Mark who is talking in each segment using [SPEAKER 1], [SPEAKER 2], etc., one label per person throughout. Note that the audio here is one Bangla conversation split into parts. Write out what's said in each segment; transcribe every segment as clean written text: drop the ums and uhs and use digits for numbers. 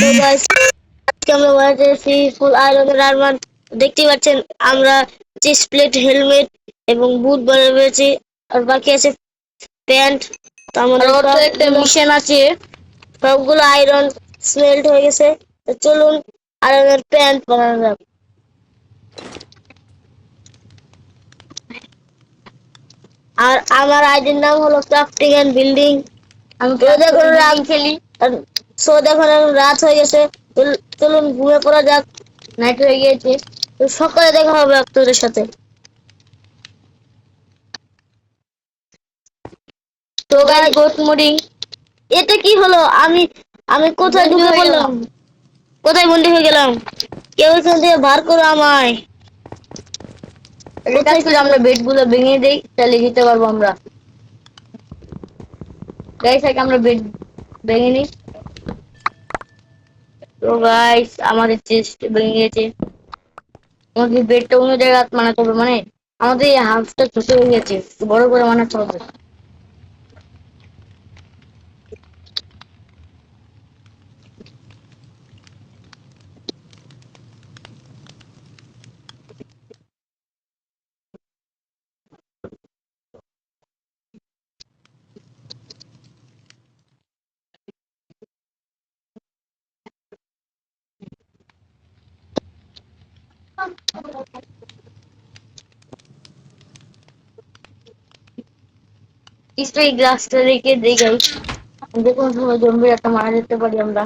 [SPEAKER 1] তো গাইস আমরা বানাচ্ছি ফুল আয়রনের আরমান। দেখতে পাচ্ছেন আমরা চেস্ট প্লেট, হেলমেট এবং বুট বানিয়েছি। আর বাকি আছে প্যান্ট। তো আমাদের তো একটা মিশন আছে, সবগুলো আয়রন স্মেল্ট হয়ে গেছে। তো চলুন আয়রনের প্যান্ট বানানো যাক। আর আমার আইডির নাম হলো ক্রাফটিং এন্ড বিল্ডিং। আমি দেখুন রাত খেলি, সো দেখুন এখন রাত হয়ে গেছে। চলুন ঘুমিয়ে পড়া যাক, নাইট হয়ে গিয়েছে। তো সকালে দেখা হবে আপনাদের সাথে। তো গাইস গুড মর্নিং। এটা কি হলো? আমি আমি কোথায় ঢুকে পড়লাম? কোথায় বন্দি হয়ে গেলাম? কেউ এখান থেকে বার করো আমায়। কোথায় ছিল? আমরা বেড গুলো ভেঙে দেই, তাহলে যেতে পারবো আমরা। গাইস আগে আমরা বেড ভেঙে নিই। তো গাইস আমাদের চেস্ট ভেঙে গেছে। আমাদের বেডটা অন্য জায়গায় বানাতে হবে, মানে আমাদের এই হাউসটা ছোট হয়ে গেছে, বড় করে বানাতে হবে। এই গ্লাসটা রেখে দেই গাইস, দেখুন সময় জম্বি একটা মারা যেতে পারি আমরা।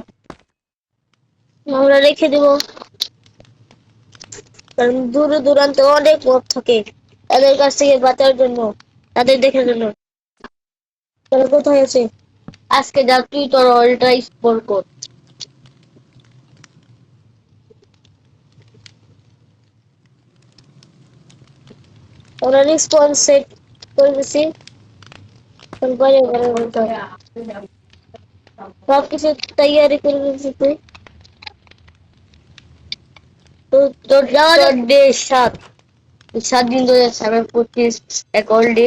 [SPEAKER 1] আমরা রেখে দেবো, কারণ দূরে দূরান্তে অনেক মব থাকে, তাদের কাছ থেকে বাঁচার জন্য, তাদের দেখার জন্য। তারা কোথায় আছে? আজকে যা তুই তোর অলটা স্পোর কর। ওরা রেসপন্স সেট করে দিছি। সবকিছু তৈয়ারি করে দিছি তুই। তো তোর যাওয়া ডে 7 দিন 2025 এক অল ডে।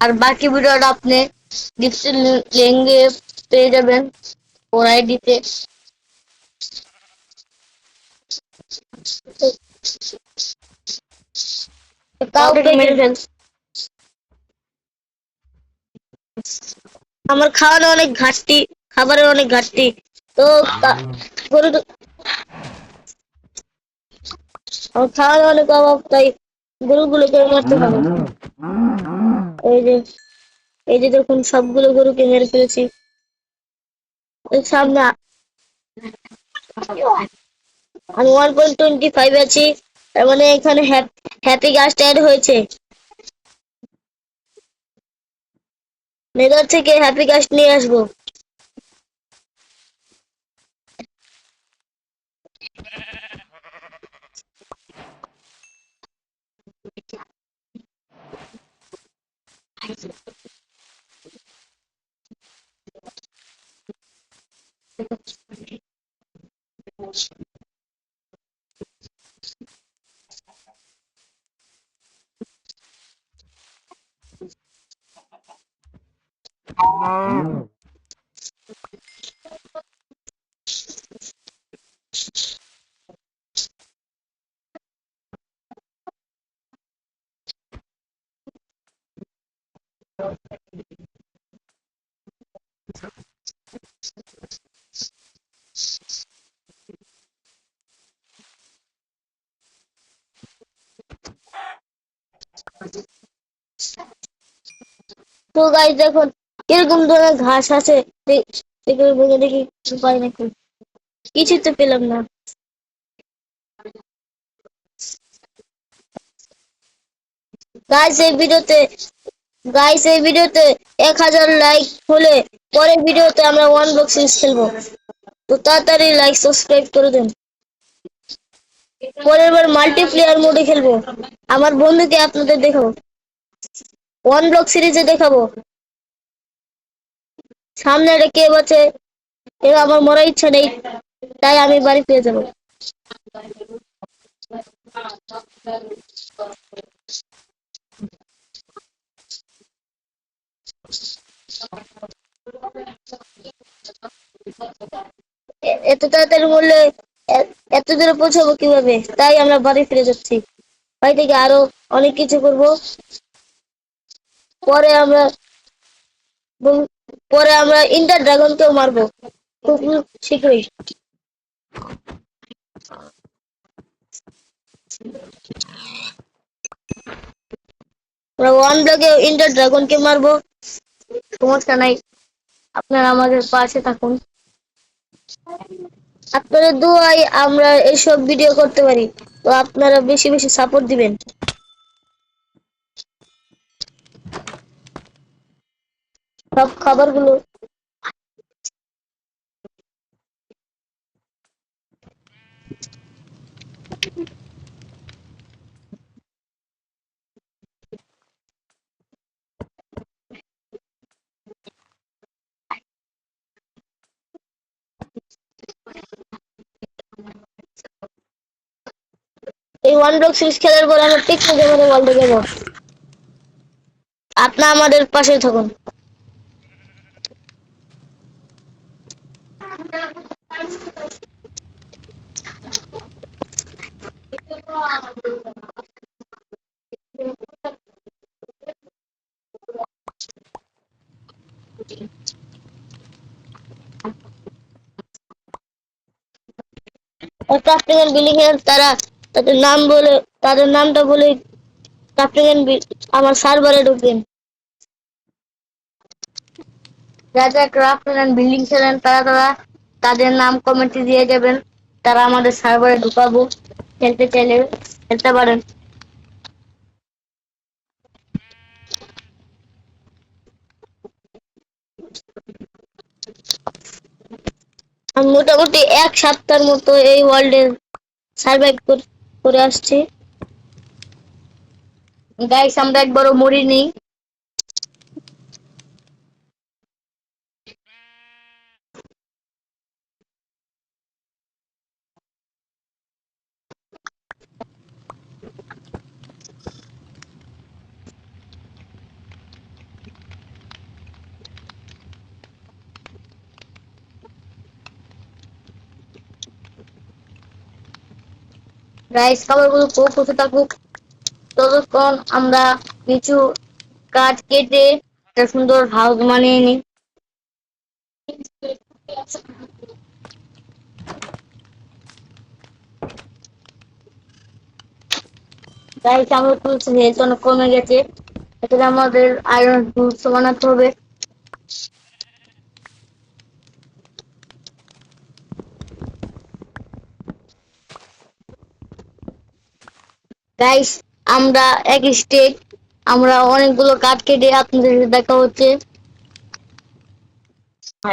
[SPEAKER 1] আর বাকি ভিডিওটা আপনি ডিসক্রিপশন লিঙ্কে পেয়ে যাবেন ওর আইডিতে। কাউকে মেরে ফেল। আমার খাওয়ার অনেক ঘাটতি, খাবারের অনেক ঘাটতি। তো গরু আমার খাওয়ার অনেক অভাব, তাই গরুগুলোকে মারতে হবে। এই যে এই যে দেখুন সবগুলো গরুকে মেরে ফেলেছি। সামনে আমি 1.25 আছি, তার মানে এখানে হ্যাপি গাছ অ্যাড হয়েছে। নেদার থেকে হ্যাপি গাছ নিয়ে আসবো। তো গাইস দেখুন কিরকম ধরনের ঘাস আছে, এগুলো ভেঙে দেখি কিছু পাই নাকি। কিছু তো পেলাম না। গাইস এই ভিডিওতে এই ভিডিওতে 1000 লাইক হলে পরের ভিডিওতে আমরা ওয়ান বক্সিং খেলবো। তো তাড়াতাড়ি লাইক সাবস্ক্রাইব করে দেন। পরের বার মাল্টিপ্লেয়ার মোডে খেলবো, আমার বন্ধুকে আপনাদের দেখাবো, ওয়ান ব্লক সিরিজে দেখাবো। সামনে একটা কেভ আছে, আমার মরার ইচ্ছা নেই, তাই আমি বাড়ি পেয়ে যাবো। এত তাড়াতাড়ি বললে এত দূরে পৌঁছাবো কিভাবে? তাই আমরা বাড়ি ফিরে যাচ্ছি। বাড়ি থেকে আরো অনেক কিছু করব। পরে আমরা পরে আমরা ইন্টার ড্রাগনকেও মারবো খুব শীঘ্রই। আমরা ওয়ান ব্লকে ইন্টার ড্রাগনকে মারবো, সমস্যা নাই। আপনারা আমাদের পাশে থাকুন। আপনাদের দোয়ায় আমরা এইসব ভিডিও করতে পারি, তো আপনারা বেশি বেশি সাপোর্ট দিবেন। সব খাবারগুলো এই ওয়ান ব্লক সিরিজ খেলার পর আমরা পিকনিক যাবো, ওয়ার্ল্ডে যাবো। আপনারা আমাদের পাশে থাকুন। ক্রাফটিং এন্ড বিল্ডিং এর তারা তাদের নাম বলে, তাদের নামটা বলে ক্রাফটিং এন্ড আমার সার্ভারে ঢুকবেন। যারা ক্রাফটিং এন্ড বিল্ডিং খেলেন তারা তাদের নাম কমেন্টে দিয়ে যাবেন, তারা আমাদের সার্ভারে ঢুকাবো। খেলতে চাইলে খেলতে পারেন। আমি মোটামুটি 1 সপ্তাহের মতো এই ওয়ার্ল্ডে সার্ভাইভ করে আসছি। গাইস আমরা একবারও মরিনি। গাইস খাবারগুলো পৌঁছতে থাকুক, ততক্ষণ আমরা কিছু কাঠ কেটে একটা সুন্দর হাউস বানিয়ে নিই। গাইস আমরা তুলছি, হেলথ অনেক কমে গেছে, এখানে আমাদের আয়রন টুলস বানাতে হবে। গাইস আমরা এক স্টেক, আমরা অনেকগুলো কাঠ কেটে আপনাদের সাথে দেখা হচ্ছে।